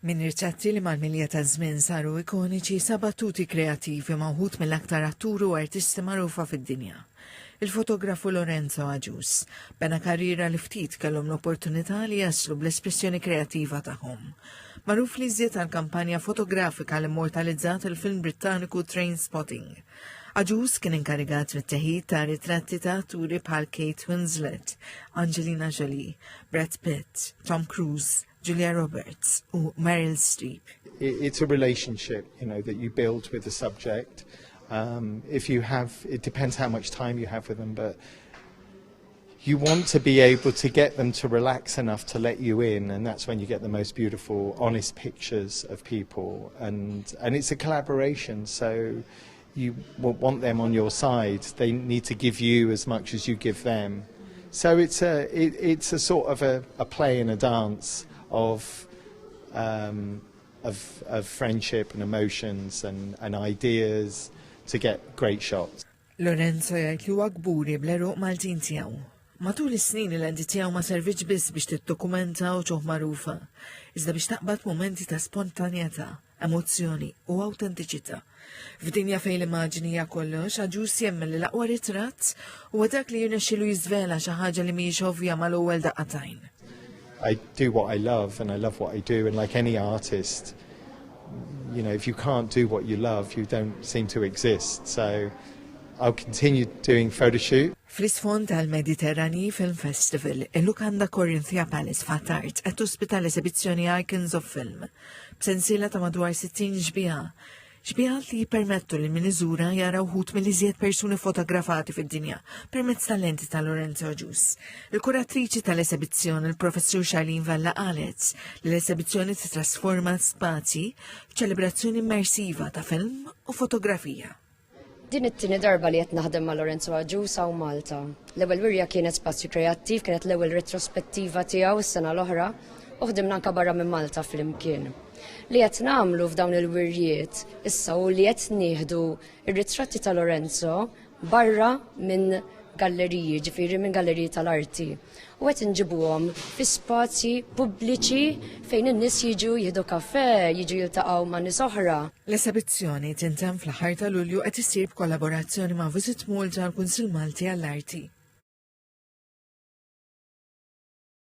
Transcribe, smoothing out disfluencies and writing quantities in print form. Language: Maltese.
Min ritratti li mal-milja ta' żmien saru ikoniċi sa' battuti kreattivi mawħud mill-aktar atturi u artisti magħrufa fid-dinja. Il-fotografu Lorenzo Aġus bena karriera li ftit kellhom l-opportunità li jaslu bl-espressjoni kreattiva tagħhom. Magħruf li żied għall-kampanja fotografika li immortalizzat il-film Brittaniku Trainspotting. Aġus kien inkarigat mit-teħid ta' ritratti ta' atturi bħal Kate Winslet, Angelina Jolie, Brad Pitt, Tom Cruise, Julia Roberts u Meryl Streep. It's a relationship, that you build with the subject. It depends how much time you have with them, but you want to be able to get them to relax enough to let you in, and that's when you get the most beautiful, honest pictures of people. And it's a collaboration, so you want them on your side. They need to give you as much as you give them. So it's a sort of a play and a dance of friendship and emotions and ideas to get great shots. Lorenzo jgħid li huwa kburi bl-eruq Maltin tiegħu. Matul is-snin il-għandi tiegħu ma servitx biss biex tiddokumenta u ċoħ magħrufa, iżda biex taqbad momenti ta' spontanjetà, emozzjoni u awtentiċità. F'dinja fejn l-immaġni hija kollox, Aġus jemmel li l-aqwa ritratt huwa dak li jirnexxielu jiżvela xi ħaġa li mhijiex ovvja mal-ewwel daqqatajn. I do what I love, and I love what I do, and like any artist, if you can't do what you love, you don't seem to exist. So I'll continue doing photo shoot. Fl-isfond tal-Mediterrani Film Festival, il-Lukanda Corinthia Palace f'Attart qed tospita l-esibizzjoni Icons of Film b'sensiela ta' madwar 60 ġbieħa. Ġbieħat li jippermettu li min iżura jara wħud mill-iżjed persuni fotografati fid-dinja permezz tal-lenti ta' Lorenzo Aġus. Il-kuratriċi tal-esibizzjoni, il-professur Charlene Valla qalet li l-esibizzjoni titrasforma spazji f'ċelebrazzjoni immersiva ta' film u fotografija. Din it-tieni darba li qed naħdem ma' Lorenzo Aġus hawn Malta. L-ewwel wirja kienet spazju kreattiv, kienet l-ewwel retrospettiva tiegħu is-sena l-oħra u ħdimna anke barra minn Malta flimkien. Li qed nagħmlu f'dawn il-wirjiet issa u li qed nieħdu ir-ritratti ta' Lorenzo barra minn galleriji, ġifieri minn galleriji tal-arti. U qed inġibuhom fi spazji pubbliċi fejn in-nies jiġu jieħdu kafè, jiġu jiltaqgħu ma' nies oħra. L-esibizzjoni tintemm fl-aħħar ta' Lulju qed issir b'kollaborazzjoni ma' Visit Malta l-Kunsill Malti għall-Arti.